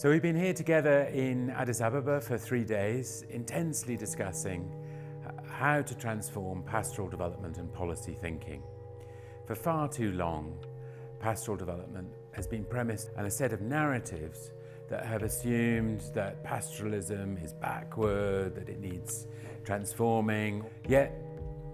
So we've been here together in Addis Ababa for 3 days, intensely discussing how to transform pastoral development and policy thinking. For far too long, pastoral development has been premised on a set of narratives that have assumed that pastoralism is backward, that it needs transforming. Yet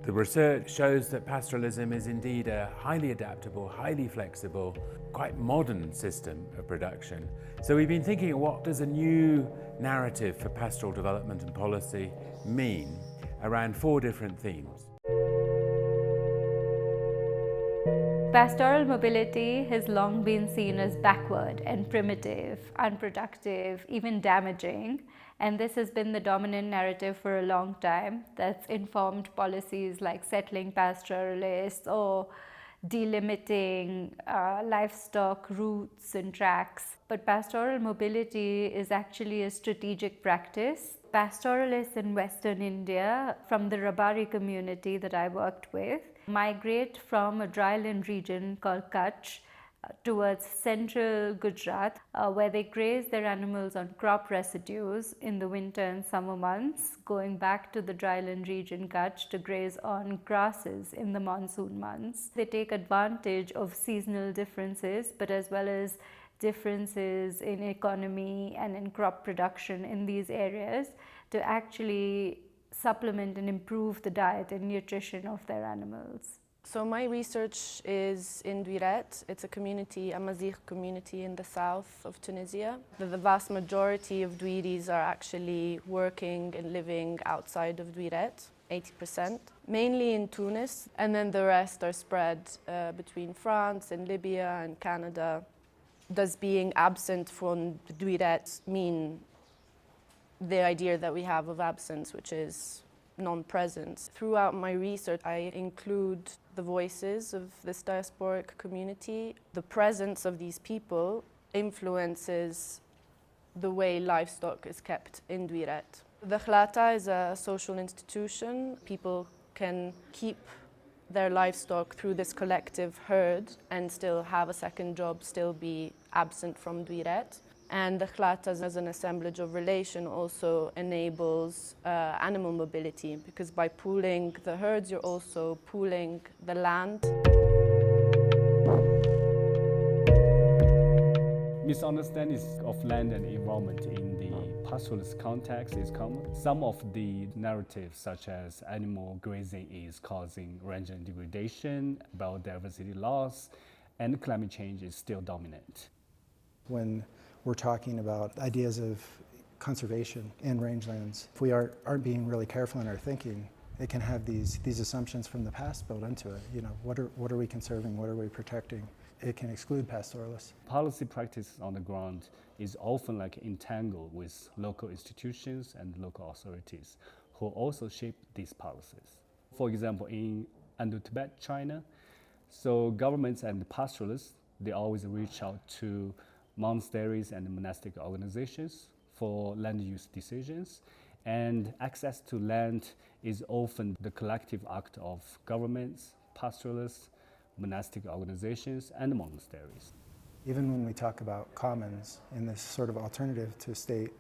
the research shows that pastoralism is indeed a highly adaptable, highly flexible, quite modern system of production. So we've been thinking, what does a new narrative for pastoral development and policy mean around 4 different themes. Pastoral mobility has long been seen as backward and primitive, unproductive, even damaging, and this has been the dominant narrative for a long time that's informed policies like settling pastoralists or delimiting livestock routes and tracks. But pastoral mobility is actually a strategic practice. Pastoralists in Western India, from the Rabari community that I worked with, migrate from a dryland region called Kutch towards central Gujarat, where they graze their animals on crop residues in the winter and summer months, going back to the dryland region Kutch to graze on grasses in the monsoon months. They take advantage of seasonal differences, but as well as differences in economy and in crop production in these areas to actually supplement and improve the diet and nutrition of their animals. So my research is in Duiret. It's a community, a Mazigh community in the south of Tunisia. The vast majority of Duiris are actually working and living outside of Duiret, 80%, mainly in Tunis, and then the rest are spread between France and Libya and Canada. Does being absent from Duiret mean the idea that we have of absence, which is non-presence? Throughout my research, I include the voices of this diasporic community. The presence of these people influences the way livestock is kept in Duiret. The Khlata is a social institution. People can keep their livestock through this collective herd and still have a second job, still be absent from Duiret. And the Khlata as an assemblage of relation also enables animal mobility, because by pooling the herds, you're also pooling the land. Misunderstandings of land and environment in the pastoralist context is common. Some of the narratives, such as animal grazing is causing rangeland degradation, biodiversity loss, and climate change is still dominant. When we're talking about ideas of conservation in rangelands, if we aren't being really careful in our thinking, it can have these assumptions from the past built into it. You know, what are we conserving? What are we protecting? It can exclude pastoralists. Policy practice on the ground is often entangled with local institutions and local authorities who also shape these policies. For example, in Indo-Tibet, China, so governments and pastoralists, they always reach out to monasteries and monastic organizations for land use decisions, and access to land is often the collective act of governments, pastoralists, monastic organizations, and monasteries. Even when we talk about commons in this sort of alternative to state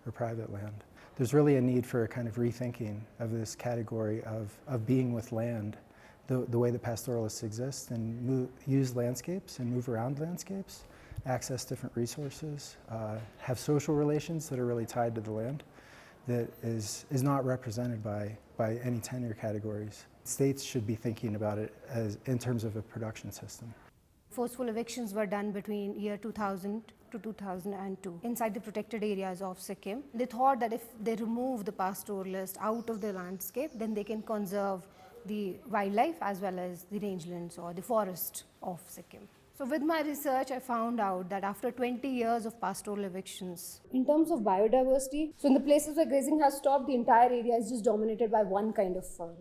or private land, there's really a need for a kind of rethinking of this category of being with land, the way that pastoralists exist and use landscapes and move around landscapes, access different resources, have social relations that are really tied to the land that is not represented by any tenure categories. States should be thinking about it as in terms of a production system. Forceful evictions were done between year 2000 to 2002 inside the protected areas of Sikkim. They thought that if they remove the pastoralist out of the landscape, then they can conserve the wildlife as well as the rangelands or the forest of Sikkim. So with my research, I found out that after 20 years of pastoral evictions, in terms of biodiversity, so in the places where grazing has stopped, the entire area is just dominated by one kind of fern.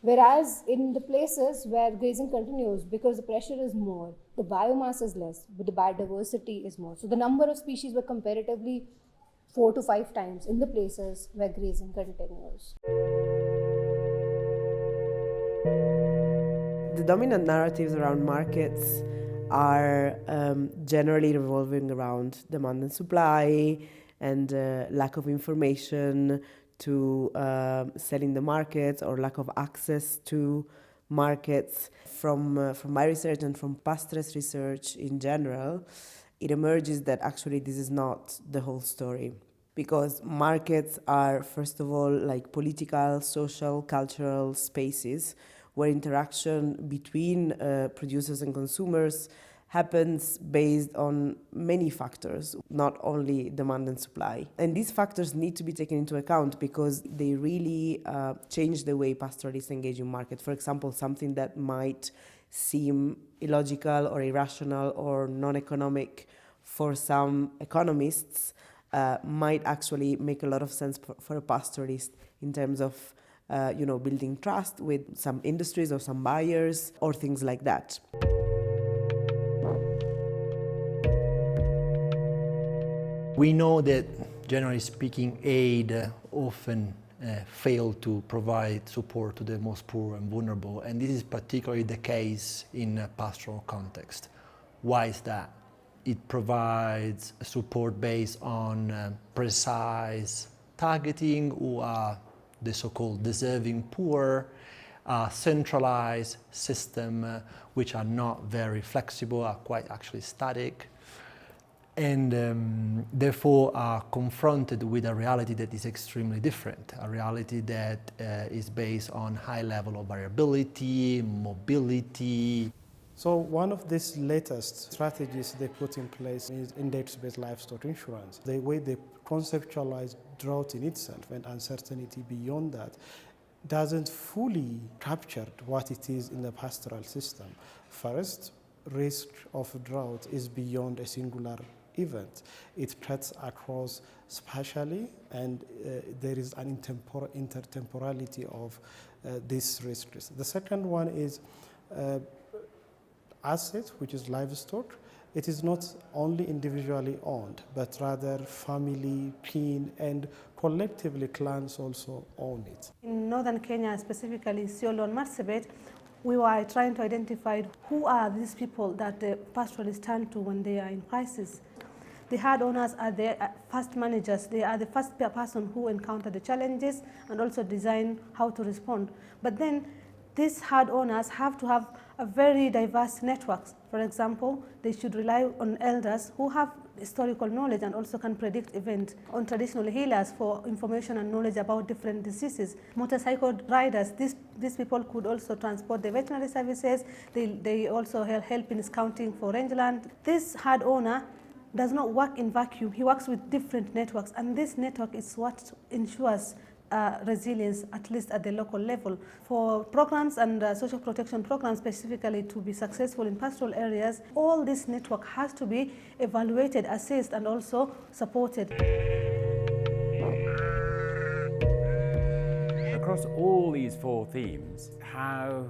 Whereas in the places where grazing continues, because the pressure is more, the biomass is less, but the biodiversity is more. So the number of species were comparatively 4 to 5 times in the places where grazing continues. The dominant narratives around markets are generally revolving around demand and supply and lack of information to sell in the markets or lack of access to markets. From my research and from PASTRES research in general, it emerges that actually this is not the whole story. Because markets are, first of all, like political, social, cultural spaces where interaction between producers and consumers happens based on many factors, not only demand and supply. And these factors need to be taken into account because they really change the way pastoralists engage in market. For example, something that might seem illogical or irrational or non-economic for some economists might actually make a lot of sense for a pastoralist in terms of building trust with some industries or some buyers or things like that. We know that, generally speaking, aid often fail to provide support to the most poor and vulnerable, and this is particularly the case in a pastoral context. Why is that? It provides support based on precise targeting, who are the so-called deserving poor, centralized system which are not very flexible, are quite actually static, and therefore are confronted with a reality that is extremely different, a reality that is based on high level of variability, mobility. So one of these latest strategies they put in place is index-based livestock insurance. The way they conceptualize drought in itself and uncertainty beyond that doesn't fully capture what it is in the pastoral system. First, risk of drought is beyond a singular event. It cuts across spatially, and there is an intertemporality of this risk. The second one is asset, which is livestock. It is not only individually owned, but rather family, kin, and collectively clans also own it. In northern Kenya, specifically Isiolo and Marsabit, we were trying to identify who are these people that the pastoralists turn to when they are in crisis. The herd owners are the first managers. They are the first person who encounter the challenges and also design how to respond. But then these herd owners have to have a very diverse networks. For example, they should rely on elders who have historical knowledge and also can predict events, on traditional healers for information and knowledge about different diseases. Motorcycle riders, these people could also transport the veterinary services. They also help in scouting for rangeland. This herd owner does not work in vacuum. He works with different networks, and this network is what ensures resilience, at least at the local level. For programs and social protection programs specifically to be successful in pastoral areas, all this network has to be evaluated, assessed, and also supported. Across all these four themes, how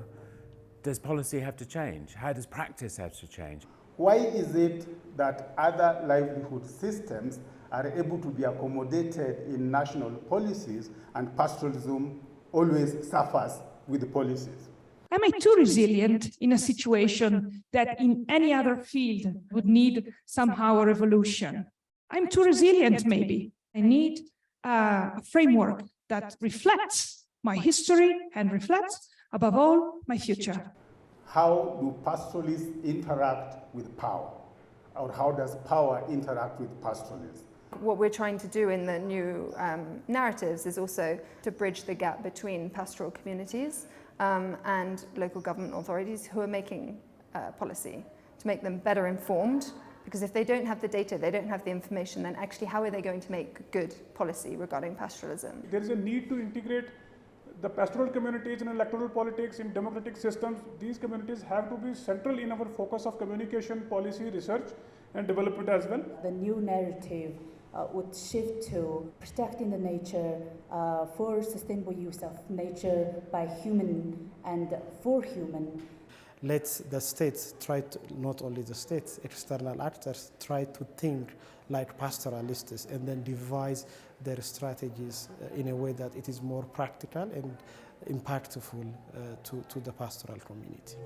does policy have to change? How does practice have to change? Why is it that other livelihood systems are able to be accommodated in national policies and pastoralism always suffers with the policies? Am I too resilient in a situation that in any other field would need somehow a revolution? I'm too resilient, maybe. I need a framework that reflects my history and reflects, above all, my future. How do pastoralists interact with power? Or how does power interact with pastoralists? What we're trying to do in the new narratives is also to bridge the gap between pastoral communities and local government authorities who are making policy, to make them better informed, because if they don't have the data, they don't have the information, then actually how are they going to make good policy regarding pastoralism? There is a need to integrate the pastoral communities in electoral politics, in democratic systems. These communities have to be central in our focus of communication, policy, research and development as well. The new narrative would shift to protecting the nature for sustainable use of nature by human and for human. Let the states try to, not only the states, external actors try to think like pastoralists and then devise their strategies in a way that it is more practical and impactful to the pastoral community.